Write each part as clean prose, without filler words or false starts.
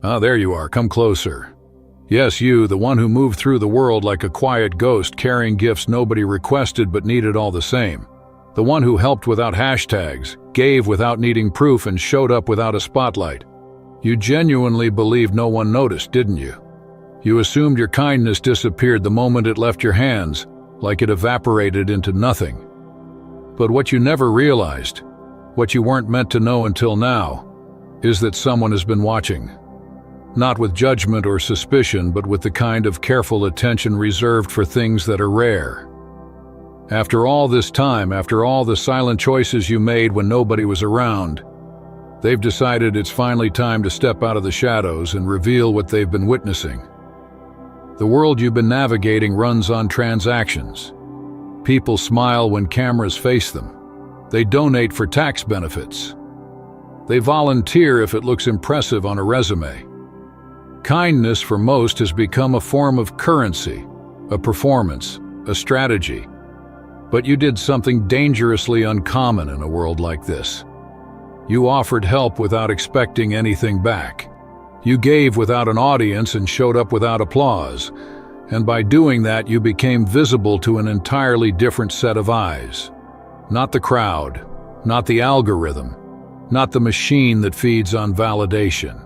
Ah, there you are, come closer. Yes, you, the one who moved through the world like a quiet ghost carrying gifts nobody requested but needed all the same. The one who helped without hashtags, gave without needing proof, and showed up without a spotlight. You genuinely believed no one noticed, didn't you? You assumed your kindness disappeared the moment it left your hands, like it evaporated into nothing. But what you never realized, what you weren't meant to know until now, is that someone has been watching. Not with judgment or suspicion, but with the kind of careful attention reserved for things that are rare. After all this time, after all the silent choices you made when nobody was around, they've decided it's finally time to step out of the shadows and reveal what they've been witnessing. The world you've been navigating runs on transactions. People smile when cameras face them. They donate for tax benefits. They volunteer if it looks impressive on a resume. Kindness for most has become a form of currency, a performance, a strategy. But you did something dangerously uncommon in a world like this. You offered help without expecting anything back. You gave without an audience and showed up without applause. And by doing that, you became visible to an entirely different set of eyes. Not the crowd, not the algorithm, not the machine that feeds on validation.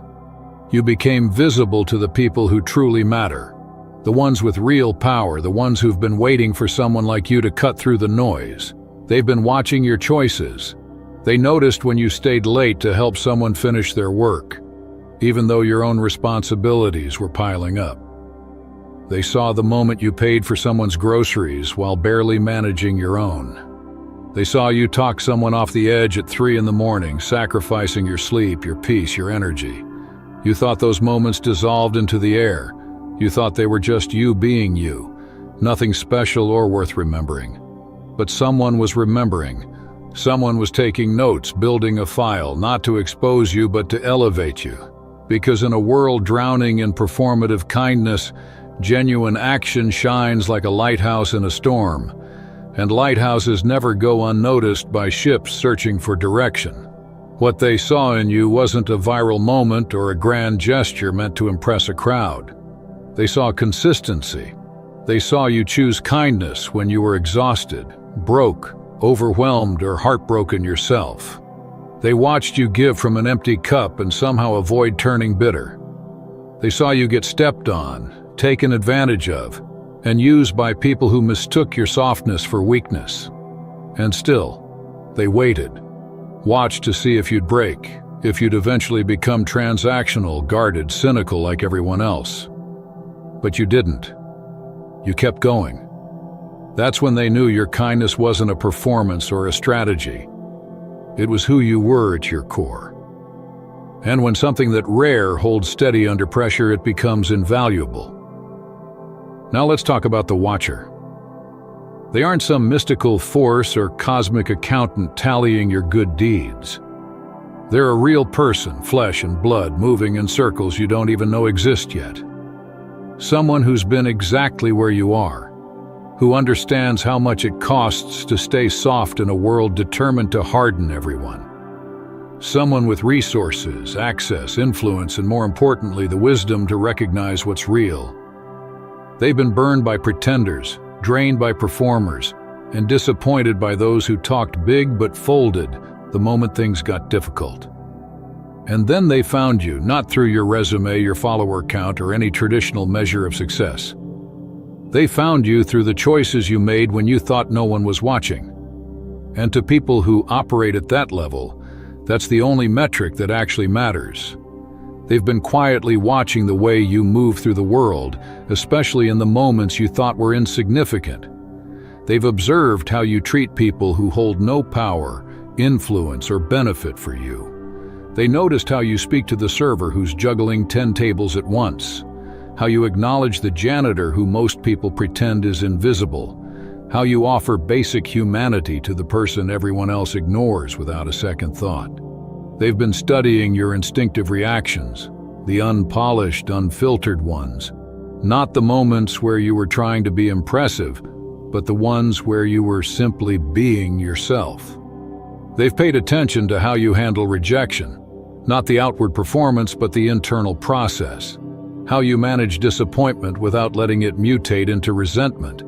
You became visible to the people who truly matter. The ones with real power, the ones who've been waiting for someone like you to cut through the noise. They've been watching your choices. They noticed when you stayed late to help someone finish their work, even though your own responsibilities were piling up. They saw the moment you paid for someone's groceries while barely managing your own. They saw you talk someone off the edge at 3 a.m, sacrificing your sleep, your peace, your energy. You thought those moments dissolved into the air. You thought they were just you being you, nothing special or worth remembering. But someone was remembering. Someone was taking notes, building a file, not to expose you but to elevate you. Because in a world drowning in performative kindness, genuine action shines like a lighthouse in a storm. And lighthouses never go unnoticed by ships searching for direction. What they saw in you wasn't a viral moment or a grand gesture meant to impress a crowd. They saw consistency. They saw you choose kindness when you were exhausted, broke, overwhelmed, or heartbroken yourself. They watched you give from an empty cup and somehow avoid turning bitter. They saw you get stepped on, taken advantage of, and used by people who mistook your softness for weakness. And still, they waited, watched to see if you'd break, if you'd eventually become transactional, guarded, cynical like everyone else. But you didn't. You kept going. That's when they knew your kindness wasn't a performance or a strategy. It was who you were at your core. And when something that rare holds steady under pressure, it becomes invaluable. Now let's talk about the Watcher. They aren't some mystical force or cosmic accountant tallying your good deeds. They're a real person, flesh and blood, moving in circles you don't even know exist yet. Someone who's been exactly where you are, who understands how much it costs to stay soft in a world determined to harden everyone. Someone with resources, access, influence, and more importantly, the wisdom to recognize what's real. They've been burned by pretenders, drained by performers, and disappointed by those who talked big but folded the moment things got difficult. And then they found you, not through your resume, your follower count, or any traditional measure of success. They found you through the choices you made when you thought no one was watching. And to people who operate at that level, that's the only metric that actually matters. They've been quietly watching the way you move through the world, especially in the moments you thought were insignificant. They've observed how you treat people who hold no power, influence, or benefit for you. They noticed how you speak to the server who's juggling 10 tables at once, how you acknowledge the janitor who most people pretend is invisible, how you offer basic humanity to the person everyone else ignores without a second thought. They've been studying your instinctive reactions, the unpolished, unfiltered ones, not the moments where you were trying to be impressive, but the ones where you were simply being yourself. They've paid attention to how you handle rejection, Not the outward performance, but the internal process. How you manage disappointment without letting it mutate into resentment.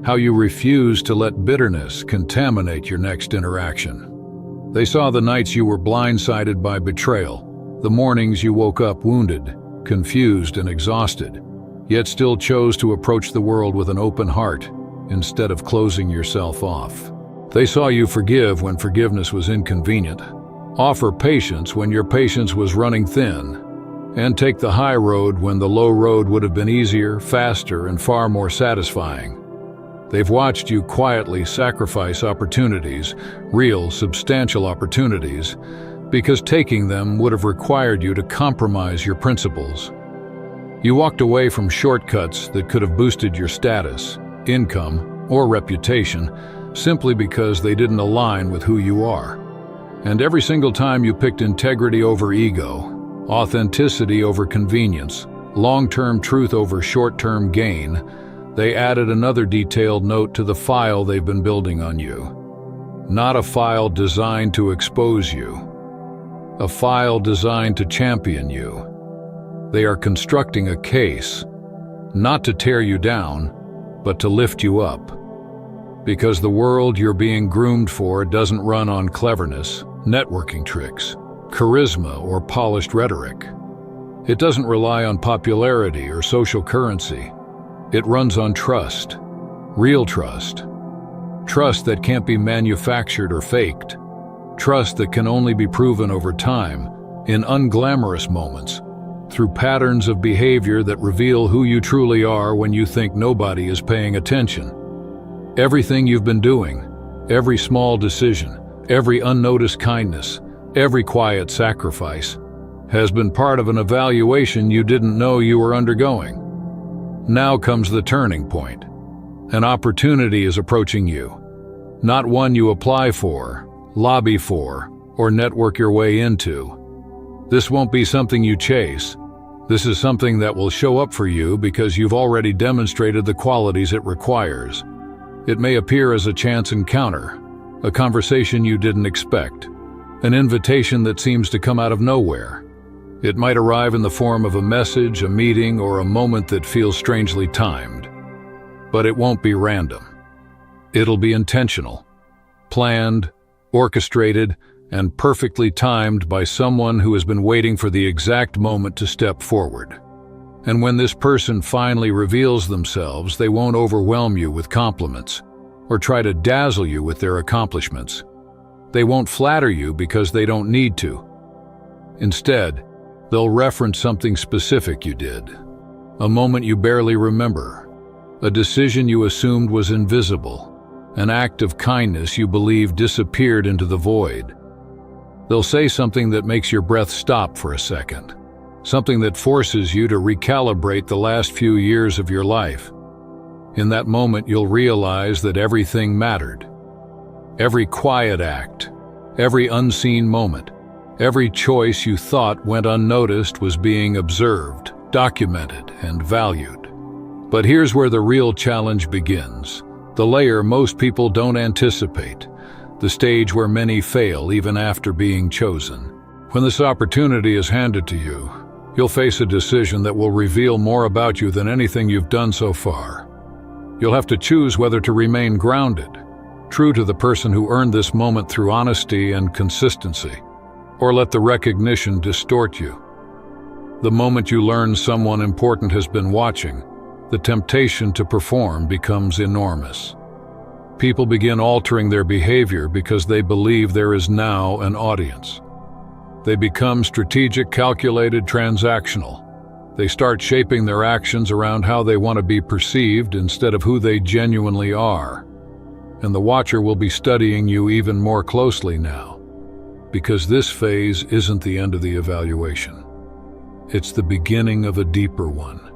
How you refuse to let bitterness contaminate your next interaction. They saw the nights you were blindsided by betrayal, the mornings you woke up wounded, confused and exhausted, yet still chose to approach the world with an open heart instead of closing yourself off. They saw you forgive when forgiveness was inconvenient, offer patience when your patience was running thin, and take the high road when the low road would have been easier, faster, and far more satisfying. They've watched you quietly sacrifice opportunities, real, substantial opportunities, because taking them would have required you to compromise your principles. You walked away from shortcuts that could have boosted your status, income, or reputation simply because they didn't align with who you are. And every single time you picked integrity over ego, authenticity over convenience, long-term truth over short-term gain, they added another detailed note to the file they've been building on you. Not a file designed to expose you, a file designed to champion you. They are constructing a case, not to tear you down, but to lift you up. Because the world you're being groomed for doesn't run on cleverness, networking tricks, charisma, or polished rhetoric. It doesn't rely on popularity or social currency. It runs on trust, real trust. Trust that can't be manufactured or faked. Trust that can only be proven over time, in unglamorous moments, through patterns of behavior that reveal who you truly are when you think nobody is paying attention. Everything you've been doing, every small decision, every unnoticed kindness, every quiet sacrifice, has been part of an evaluation you didn't know you were undergoing. Now comes the turning point. An opportunity is approaching you. Not one you apply for, lobby for, or network your way into. This won't be something you chase. This is something that will show up for you because you've already demonstrated the qualities it requires. It may appear as a chance encounter, a conversation you didn't expect, an invitation that seems to come out of nowhere. It might arrive in the form of a message, a meeting, or a moment that feels strangely timed. But it won't be random. It'll be intentional, planned, orchestrated, and perfectly timed by someone who has been waiting for the exact moment to step forward. And when this person finally reveals themselves, they won't overwhelm you with compliments or try to dazzle you with their accomplishments. They won't flatter you because they don't need to. Instead, they'll reference something specific you did, a moment you barely remember, a decision you assumed was invisible, an act of kindness you believed disappeared into the void. They'll say something that makes your breath stop for a second, something that forces you to recalibrate the last few years of your life. In that moment, you'll realize that everything mattered. Every quiet act, every unseen moment, every choice you thought went unnoticed was being observed, documented, and valued. But here's where the real challenge begins, the layer most people don't anticipate, the stage where many fail even after being chosen. When this opportunity is handed to you, you'll face a decision that will reveal more about you than anything you've done so far. You'll have to choose whether to remain grounded, true to the person who earned this moment through honesty and consistency, or let the recognition distort you. The moment you learn someone important has been watching, the temptation to perform becomes enormous. People begin altering their behavior because they believe there is now an audience. They become strategic, calculated, transactional. They start shaping their actions around how they want to be perceived instead of who they genuinely are. And the watcher will be studying you even more closely now, because this phase isn't the end of the evaluation. It's the beginning of a deeper one.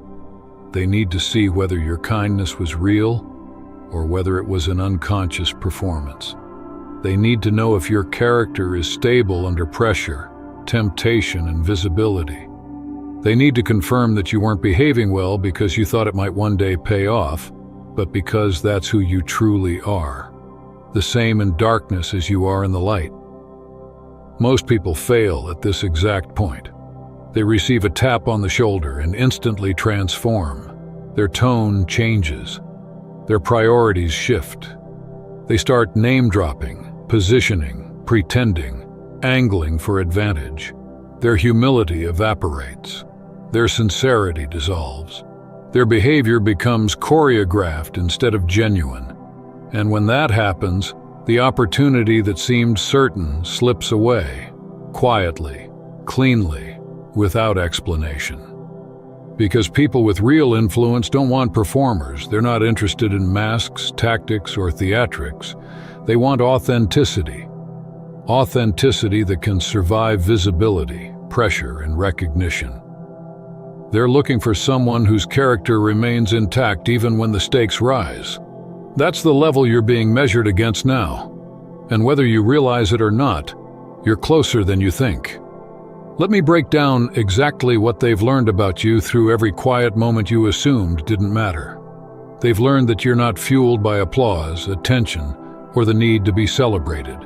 They need to see whether your kindness was real or whether it was an unconscious performance. They need to know if your character is stable under pressure, temptation, and visibility. They need to confirm that you weren't behaving well because you thought it might one day pay off, but because that's who you truly are, the same in darkness as you are in the light. Most people fail at this exact point. They receive a tap on the shoulder and instantly transform. Their tone changes. Their priorities shift. They start name-dropping, positioning, pretending, angling for advantage. Their humility evaporates. Their sincerity dissolves. Their behavior becomes choreographed instead of genuine. And when that happens, the opportunity that seemed certain slips away, quietly, cleanly, without explanation. Because people with real influence don't want performers. They're not interested in masks, tactics, or theatrics. They want authenticity. Authenticity that can survive visibility, pressure, and recognition. They're looking for someone whose character remains intact even when the stakes rise. That's the level you're being measured against now. And whether you realize it or not, you're closer than you think. Let me break down exactly what they've learned about you through every quiet moment you assumed didn't matter. They've learned that you're not fueled by applause, attention, or the need to be celebrated.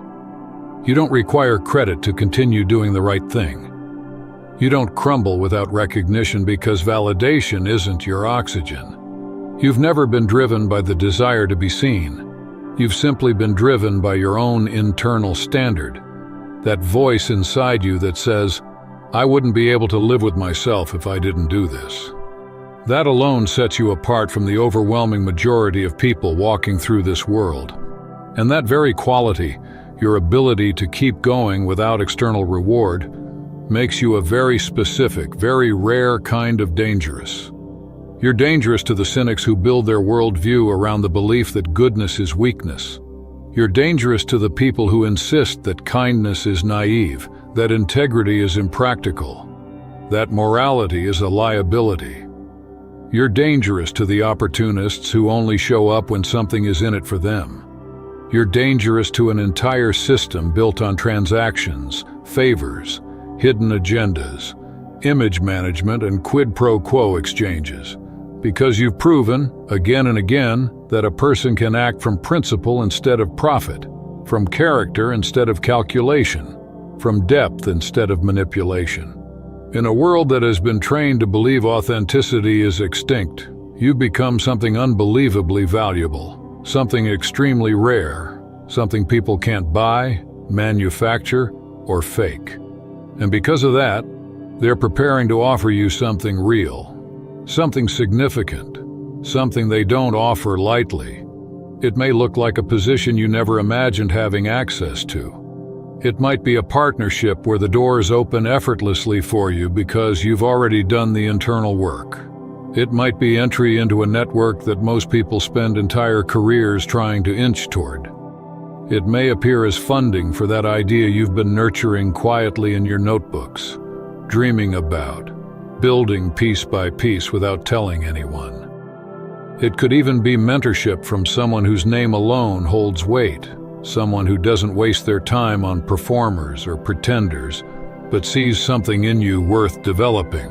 You don't require credit to continue doing the right thing. You don't crumble without recognition because validation isn't your oxygen. You've never been driven by the desire to be seen. You've simply been driven by your own internal standard. That voice inside you that says, I wouldn't be able to live with myself if I didn't do this. That alone sets you apart from the overwhelming majority of people walking through this world. And that very quality, your ability to keep going without external reward, makes you a very specific, very rare kind of dangerous. You're dangerous to the cynics who build their worldview around the belief that goodness is weakness. You're dangerous to the people who insist that kindness is naive, that integrity is impractical, that morality is a liability. You're dangerous to the opportunists who only show up when something is in it for them. You're dangerous to an entire system built on transactions, favors, hidden agendas, image management, and quid pro quo exchanges. Because you've proven, again and again, that a person can act from principle instead of profit, from character instead of calculation, from depth instead of manipulation. In a world that has been trained to believe authenticity is extinct, you've become something unbelievably valuable, something extremely rare, something people can't buy, manufacture, or fake. And because of that, they're preparing to offer you something real, something significant, something they don't offer lightly. It may look like a position you never imagined having access to. It might be a partnership where the doors open effortlessly for you because you've already done the internal work. It might be entry into a network that most people spend entire careers trying to inch toward. It may appear as funding for that idea you've been nurturing quietly in your notebooks, dreaming about, building piece by piece without telling anyone. It could even be mentorship from someone whose name alone holds weight, someone who doesn't waste their time on performers or pretenders, but sees something in you worth developing.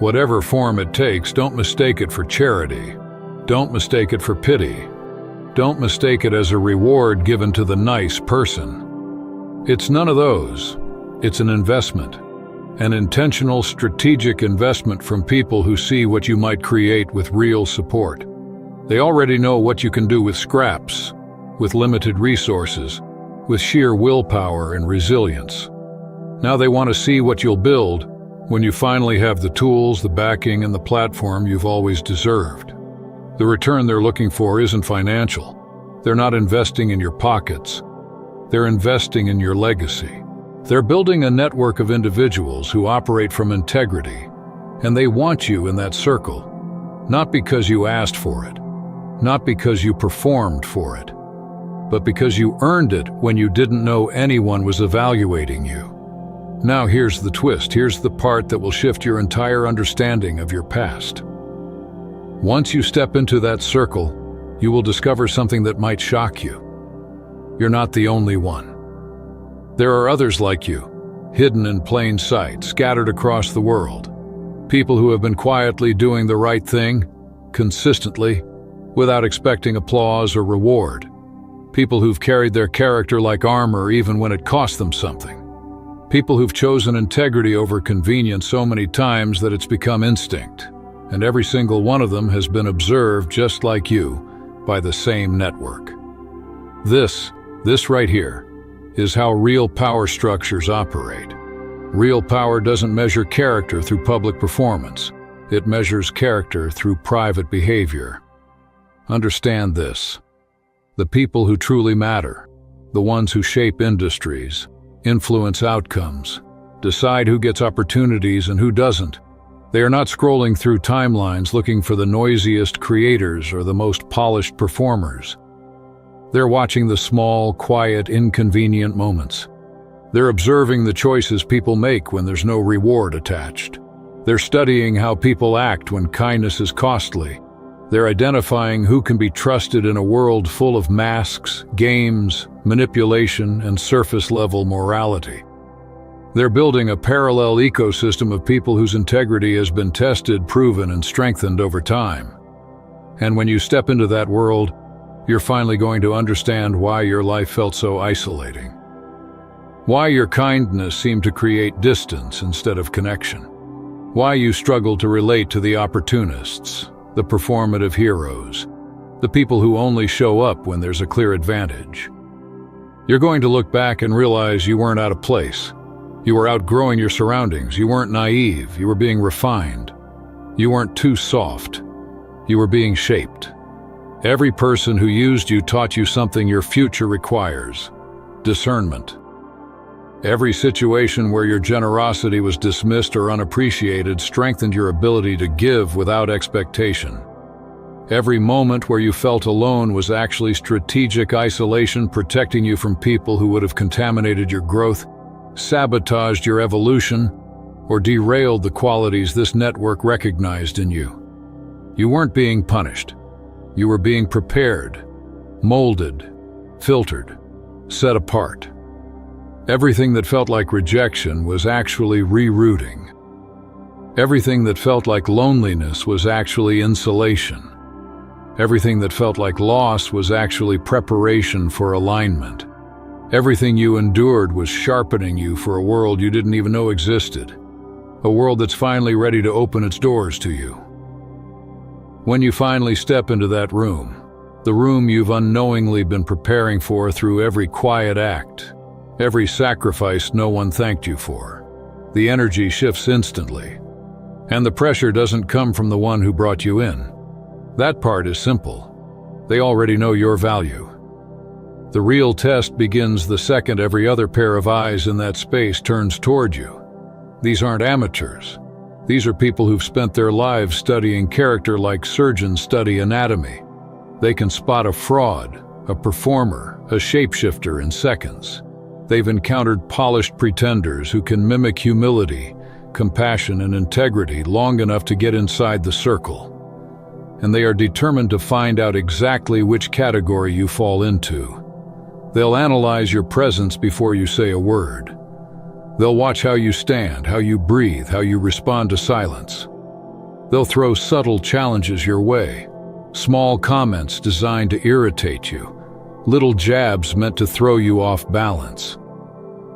Whatever form it takes, don't mistake it for charity. Don't mistake it for pity. Don't mistake it as a reward given to the nice person. It's none of those. It's an investment. An intentional, strategic investment from people who see what you might create with real support. They already know what you can do with scraps, with limited resources, with sheer willpower and resilience. Now they want to see what you'll build when you finally have the tools, the backing, and the platform you've always deserved. The return they're looking for isn't financial. They're not investing in your pockets. They're investing in your legacy. They're building a network of individuals who operate from integrity, and they want you in that circle, not because you asked for it, not because you performed for it, but because you earned it when you didn't know anyone was evaluating you. Now here's the twist. Here's the part that will shift your entire understanding of your past. Once you step into that circle, you will discover something that might shock you. You're not the only one. There are others like you, hidden in plain sight, scattered across the world. People who have been quietly doing the right thing, consistently, without expecting applause or reward. People who've carried their character like armor even when it cost them something. People who've chosen integrity over convenience so many times that it's become instinct. And every single one of them has been observed just like you by the same network. This right here, is how real power structures operate. Real power doesn't measure character through public performance. It measures character through private behavior. Understand this. The people who truly matter, the ones who shape industries, influence outcomes, decide who gets opportunities and who doesn't. They are not scrolling through timelines looking for the noisiest creators or the most polished performers. They're watching the small, quiet, inconvenient moments. They're observing the choices people make when there's no reward attached. They're studying how people act when kindness is costly. They're identifying who can be trusted in a world full of masks, games, manipulation, and surface-level morality. They're building a parallel ecosystem of people whose integrity has been tested, proven, and strengthened over time. And when you step into that world, you're finally going to understand why your life felt so isolating. Why your kindness seemed to create distance instead of connection. Why you struggled to relate to the opportunists, the performative heroes, the people who only show up when there's a clear advantage. You're going to look back and realize you weren't out of place. You were outgrowing your surroundings. You weren't naive. You were being refined. You weren't too soft. You were being shaped. Every person who used you taught you something your future requires: discernment. Every situation where your generosity was dismissed or unappreciated strengthened your ability to give without expectation. Every moment where you felt alone was actually strategic isolation, protecting you from people who would have contaminated your growth, sabotaged your evolution, or derailed the qualities this network recognized in you. You weren't being punished. You were being prepared, molded, filtered, set apart. Everything that felt like rejection was actually rerouting. Everything that felt like loneliness was actually insulation. Everything that felt like loss was actually preparation for alignment. Everything you endured was sharpening you for a world you didn't even know existed. A world that's finally ready to open its doors to you. When you finally step into that room, the room you've unknowingly been preparing for through every quiet act, every sacrifice no one thanked you for, the energy shifts instantly. And the pressure doesn't come from the one who brought you in. That part is simple. They already know your value. The real test begins the second every other pair of eyes in that space turns toward you. These aren't amateurs. These are people who've spent their lives studying character like surgeons study anatomy. They can spot a fraud, a performer, a shapeshifter in seconds. They've encountered polished pretenders who can mimic humility, compassion, and integrity long enough to get inside the circle. And they are determined to find out exactly which category you fall into. They'll analyze your presence before you say a word. They'll watch how you stand, how you breathe, how you respond to silence. They'll throw subtle challenges your way, small comments designed to irritate you, little jabs meant to throw you off balance.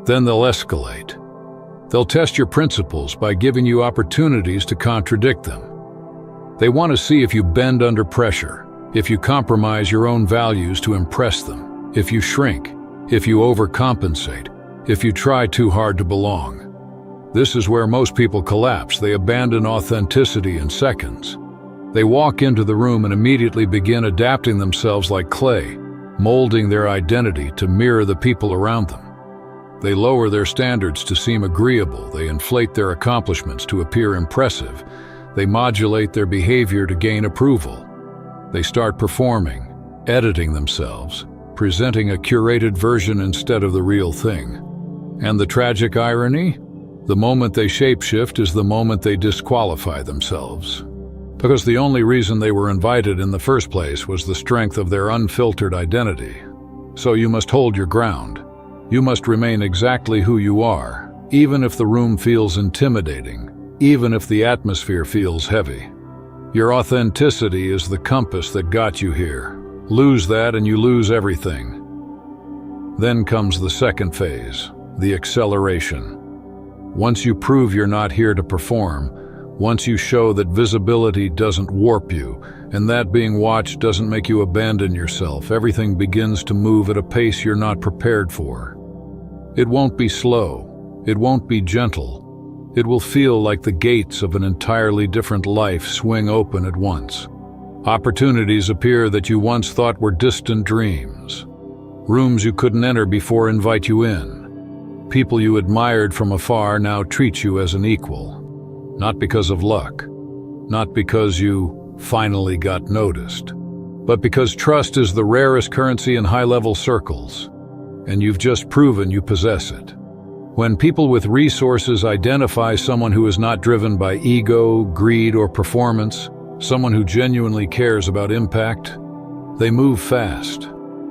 Then they'll escalate. They'll test your principles by giving you opportunities to contradict them. They want to see if you bend under pressure, if you compromise your own values to impress them, if you shrink, if you overcompensate, if you try too hard to belong. This is where most people collapse. They abandon authenticity in seconds. They walk into the room and immediately begin adapting themselves like clay, molding their identity to mirror the people around them. They lower their standards to seem agreeable. They inflate their accomplishments to appear impressive. They modulate their behavior to gain approval. They start performing, editing themselves, presenting a curated version instead of the real thing. And the tragic irony? The moment they shapeshift is the moment they disqualify themselves. Because the only reason they were invited in the first place was the strength of their unfiltered identity. So you must hold your ground. You must remain exactly who you are, even if the room feels intimidating, even if the atmosphere feels heavy. Your authenticity is the compass that got you here. Lose that and you lose everything. Then comes the second phase, the acceleration. Once you prove you're not here to perform, once you show that visibility doesn't warp you, and that being watched doesn't make you abandon yourself, everything begins to move at a pace you're not prepared for. It won't be slow. It won't be gentle. It will feel like the gates of an entirely different life swing open at once. Opportunities appear that you once thought were distant dreams. Rooms you couldn't enter before invite you in. People you admired from afar now treat you as an equal. Not because of luck, not because you finally got noticed, but because trust is the rarest currency in high-level circles, and you've just proven you possess it. When people with resources identify someone who is not driven by ego, greed, or performance, someone who genuinely cares about impact, they move fast.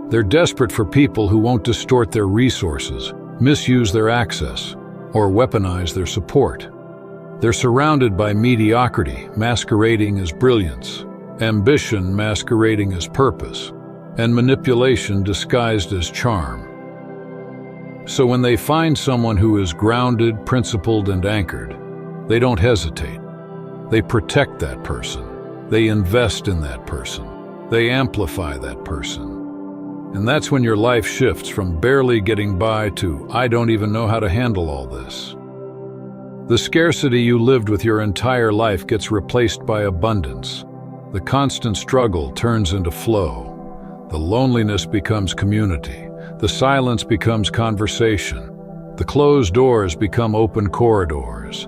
They're desperate for people who won't distort their resources, misuse their access, or weaponize their support. They're surrounded by mediocrity, masquerading as brilliance, ambition masquerading as purpose, and manipulation disguised as charm. So when they find someone who is grounded, principled, and anchored, they don't hesitate. They protect that person. They invest in that person. They amplify that person. And that's when your life shifts from barely getting by to, I don't even know how to handle all this. The scarcity you lived with your entire life gets replaced by abundance. The constant struggle turns into flow. The loneliness becomes community. The silence becomes conversation. The closed doors become open corridors.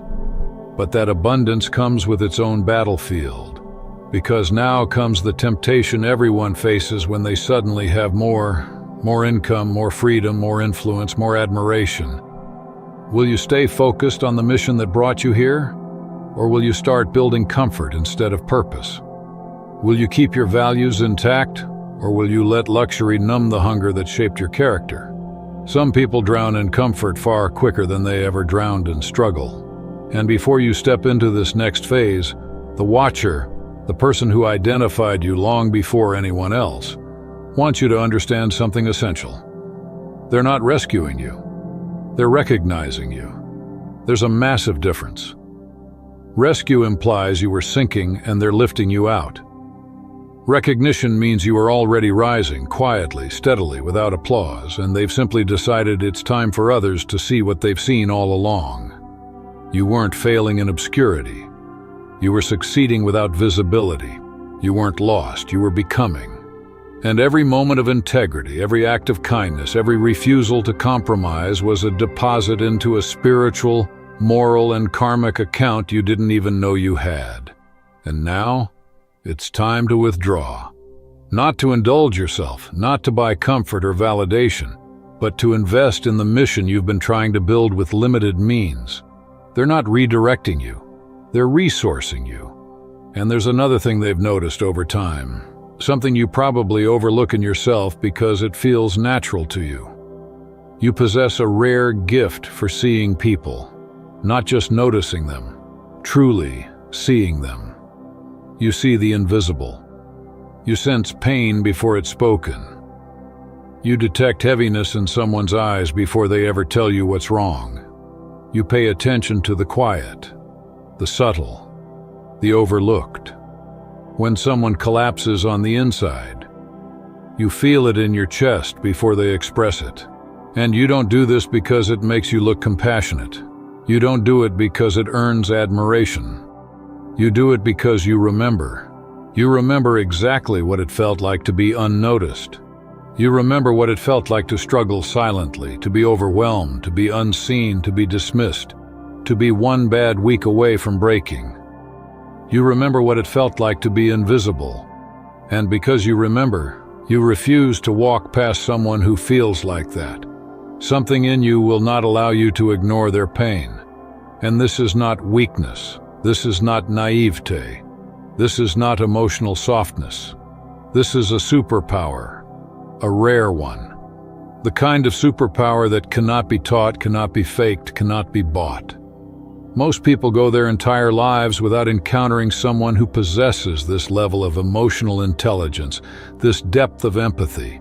But that abundance comes with its own battlefield, because now comes the temptation everyone faces when they suddenly have more income, more freedom, more influence, more admiration. Will you stay focused on the mission that brought you here? Or will you start building comfort instead of purpose? Will you keep your values intact? Or will you let luxury numb the hunger that shaped your character? Some people drown in comfort far quicker than they ever drowned in struggle. And before you step into this next phase, the watcher, the person who identified you long before anyone else, wants you to understand something essential. They're not rescuing you. They're recognizing you. There's a massive difference. Rescue implies you were sinking and they're lifting you out. Recognition means you are already rising, quietly, steadily, without applause, and they've simply decided it's time for others to see what they've seen all along. You weren't failing in obscurity. You were succeeding without visibility. You weren't lost, you were becoming. And every moment of integrity, every act of kindness, every refusal to compromise was a deposit into a spiritual, moral, and karmic account you didn't even know you had. And now, it's time to withdraw. Not to indulge yourself, not to buy comfort or validation, but to invest in the mission you've been trying to build with limited means. They're not redirecting you, they're resourcing you. And there's another thing they've noticed over time. Something you probably overlook in yourself because it feels natural to you. You possess a rare gift for seeing people, not just noticing them, truly seeing them. You see the invisible. You sense pain before it's spoken. You detect heaviness in someone's eyes before they ever tell you what's wrong. You pay attention to the quiet, the subtle, the overlooked. When someone collapses on the inside, you feel it in your chest before they express it. And you don't do this because it makes you look compassionate. You don't do it because it earns admiration. You do it because you remember. You remember exactly what it felt like to be unnoticed. You remember what it felt like to struggle silently, to be overwhelmed, to be unseen, to be dismissed, to be one bad week away from breaking. You remember what it felt like to be invisible. And because you remember, you refuse to walk past someone who feels like that. Something in you will not allow you to ignore their pain. And this is not weakness. This is not naivete. This is not emotional softness. This is a superpower, a rare one. The kind of superpower that cannot be taught, cannot be faked, cannot be bought. Most people go their entire lives without encountering someone who possesses this level of emotional intelligence, this depth of empathy,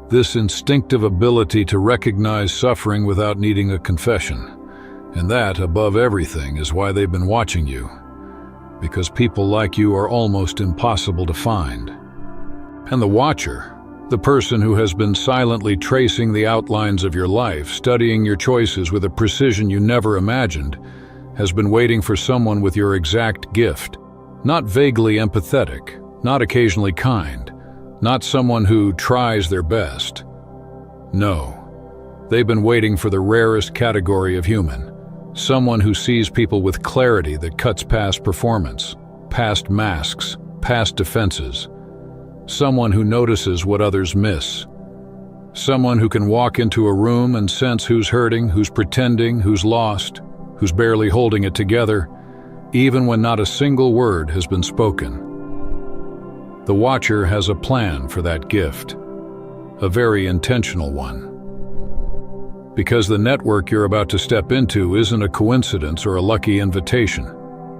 this instinctive ability to recognize suffering without needing a confession. And that, above everything, is why they've been watching you. Because people like you are almost impossible to find. And the watcher, the person who has been silently tracing the outlines of your life, studying your choices with a precision you never imagined, has been waiting for someone with your exact gift. Not vaguely empathetic, not occasionally kind, not someone who tries their best. No, they've been waiting for the rarest category of human. Someone who sees people with clarity that cuts past performance, past masks, past defenses. Someone who notices what others miss. Someone who can walk into a room and sense who's hurting, who's pretending, who's lost, who's barely holding it together, even when not a single word has been spoken. The watcher has a plan for that gift, a very intentional one. Because the network you're about to step into isn't a coincidence or a lucky invitation.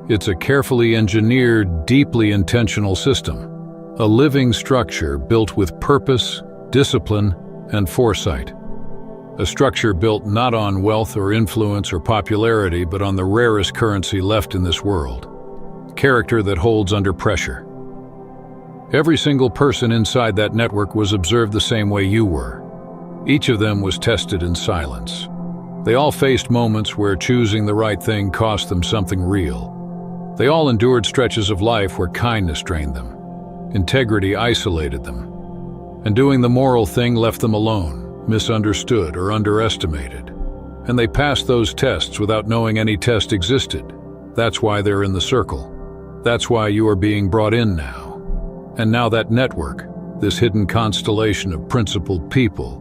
It's a carefully engineered, deeply intentional system. A living structure built with purpose, discipline, and foresight. A structure built not on wealth or influence or popularity, but on the rarest currency left in this world. Character that holds under pressure. Every single person inside that network was observed the same way you were. Each of them was tested in silence. They all faced moments where choosing the right thing cost them something real. They all endured stretches of life where kindness drained them. Integrity isolated them, and doing the moral thing left them alone, misunderstood or underestimated. And they passed those tests without knowing any test existed. That's why they're in the circle. That's why you are being brought in now. And now that network, this hidden constellation of principled people,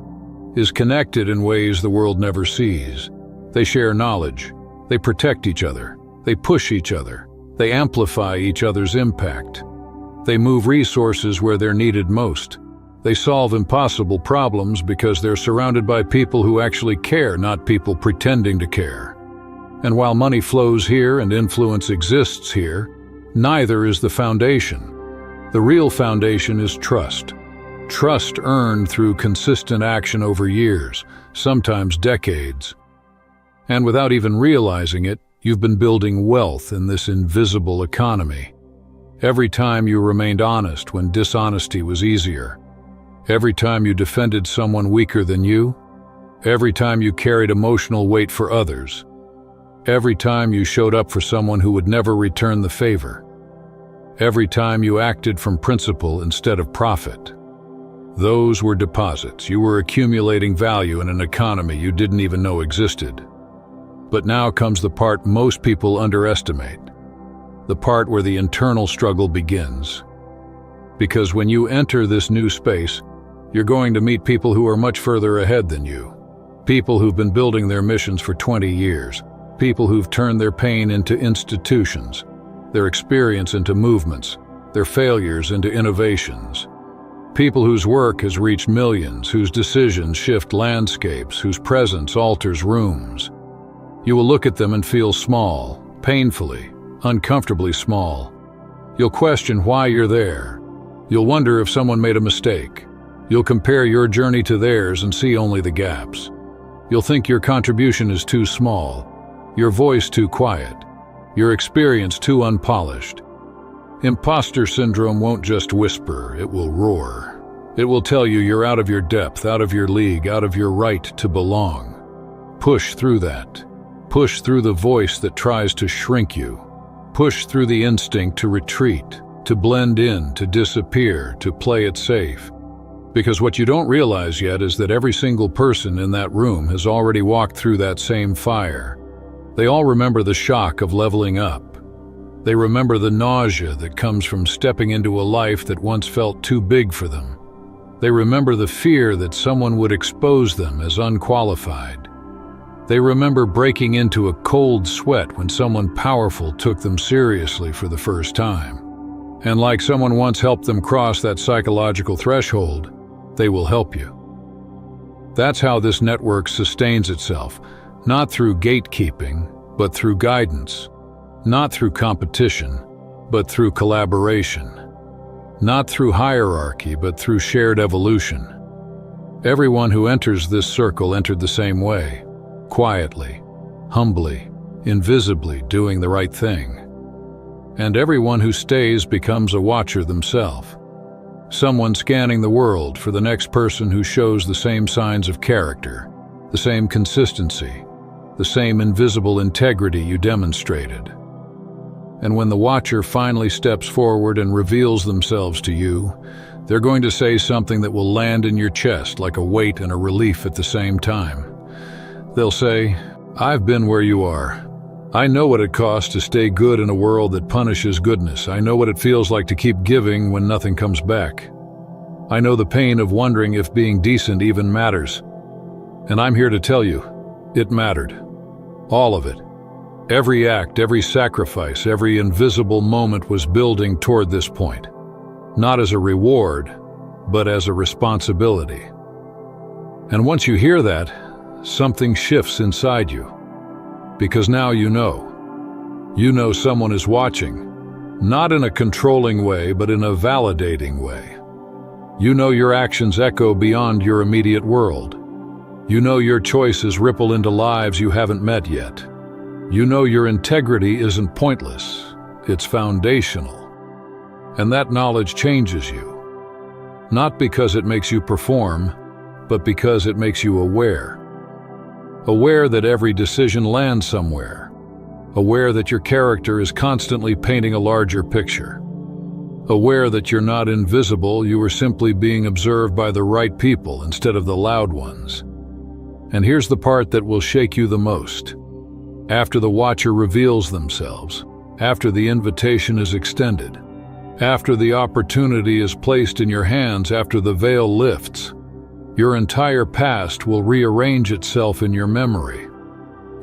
is connected in ways the world never sees. They share knowledge, they protect each other, they push each other, they amplify each other's impact. They move resources where they're needed most. They solve impossible problems because they're surrounded by people who actually care, not people pretending to care. And while money flows here and influence exists here, neither is the foundation. The real foundation is trust. Trust earned through consistent action over years, sometimes decades. And without even realizing it, you've been building wealth in this invisible economy. Every time you remained honest when dishonesty was easier. Every time you defended someone weaker than you. Every time you carried emotional weight for others. Every time you showed up for someone who would never return the favor. Every time you acted from principle instead of profit. Those were deposits. You were accumulating value in an economy you didn't even know existed. But now comes the part most people underestimate. The part where the internal struggle begins. Because when you enter this new space, you're going to meet people who are much further ahead than you. People who've been building their missions for 20 years. People who've turned their pain into institutions, their experience into movements, their failures into innovations. People whose work has reached millions, whose decisions shift landscapes, whose presence alters rooms. You will look at them and feel small, painfully, uncomfortably small. You'll question why you're there. You'll wonder if someone made a mistake. You'll compare your journey to theirs and see only the gaps. You'll think your contribution is too small, your voice too quiet, your experience too unpolished. Imposter syndrome won't just whisper, it will roar. It will tell you you're out of your depth, out of your league, out of your right to belong. Push through that. Push through the voice that tries to shrink you. Push through the instinct to retreat, to blend in, to disappear, to play it safe. Because what you don't realize yet is that every single person in that room has already walked through that same fire. They all remember the shock of leveling up. They remember the nausea that comes from stepping into a life that once felt too big for them. They remember the fear that someone would expose them as unqualified. They remember breaking into a cold sweat when someone powerful took them seriously for the first time. And like someone once helped them cross that psychological threshold, they will help you. That's how this network sustains itself, not through gatekeeping, but through guidance. Not through competition, but through collaboration. Not through hierarchy, but through shared evolution. Everyone who enters this circle entered the same way, quietly, humbly, invisibly doing the right thing. And everyone who stays becomes a watcher themselves. Someone scanning the world for the next person who shows the same signs of character, the same consistency, the same invisible integrity you demonstrated. And when the watcher finally steps forward and reveals themselves to you, they're going to say something that will land in your chest like a weight and a relief at the same time. They'll say, "I've been where you are. I know what it costs to stay good in a world that punishes goodness. I know what it feels like to keep giving when nothing comes back. I know the pain of wondering if being decent even matters. And I'm here to tell you, it mattered. All of it. Every act, every sacrifice, every invisible moment was building toward this point. Not as a reward, but as a responsibility." And once you hear that, something shifts inside you. Because now you know. You know someone is watching, not in a controlling way, but in a validating way. You know your actions echo beyond your immediate world. You know your choices ripple into lives you haven't met yet. You know your integrity isn't pointless, it's foundational. And that knowledge changes you. Not because it makes you perform, but because it makes you aware. Aware that every decision lands somewhere. Aware that your character is constantly painting a larger picture. Aware that you're not invisible, you are simply being observed by the right people instead of the loud ones. And here's the part that will shake you the most. After the watcher reveals themselves, after the invitation is extended, after the opportunity is placed in your hands, after the veil lifts, your entire past will rearrange itself in your memory.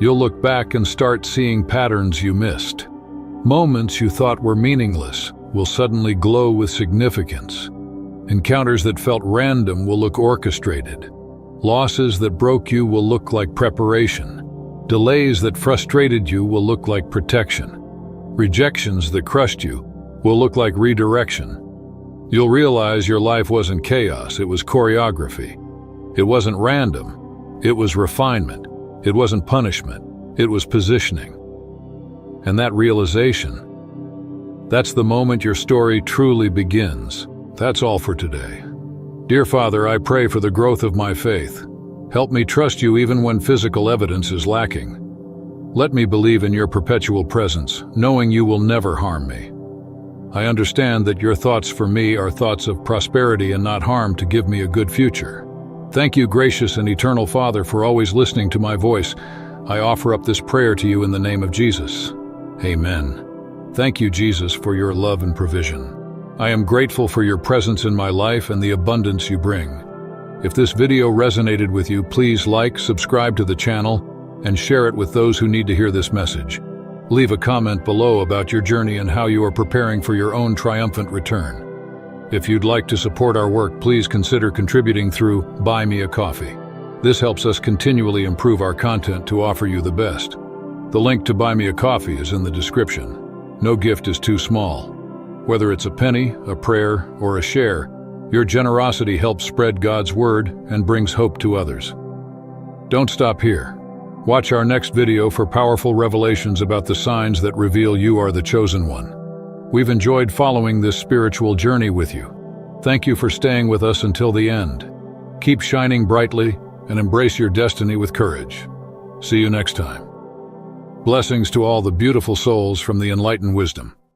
You'll look back and start seeing patterns you missed. Moments you thought were meaningless will suddenly glow with significance. Encounters that felt random will look orchestrated. Losses that broke you will look like preparation. Delays that frustrated you will look like protection. Rejections that crushed you will look like redirection. You'll realize your life wasn't chaos, it was choreography. It wasn't random, it was refinement. It wasn't punishment, it was positioning. And that realization, that's the moment your story truly begins. That's all for today. Dear Father, I pray for the growth of my faith. Help me trust you even when physical evidence is lacking. Let me believe in your perpetual presence, knowing you will never harm me. I understand that your thoughts for me are thoughts of prosperity and not harm, to give me a good future. Thank you, gracious and eternal Father, for always listening to my voice. I offer up this prayer to you in the name of Jesus. Amen. Thank you, Jesus, for your love and provision. I am grateful for your presence in my life and the abundance you bring. If this video resonated with you, please like, subscribe to the channel, and share it with those who need to hear this message. Leave a comment below about your journey and how you are preparing for your own triumphant return. If you'd like to support our work, please consider contributing through Buy Me a Coffee. This helps us continually improve our content to offer you the best. The link to Buy Me a Coffee is in the description. No gift is too small. Whether it's a penny, a prayer, or a share, your generosity helps spread God's word and brings hope to others. Don't stop here. Watch our next video for powerful revelations about the signs that reveal you are the chosen one. We've enjoyed following this spiritual journey with you. Thank you for staying with us until the end. Keep shining brightly and embrace your destiny with courage. See you next time. Blessings to all the beautiful souls from the Enlightened Wisdom.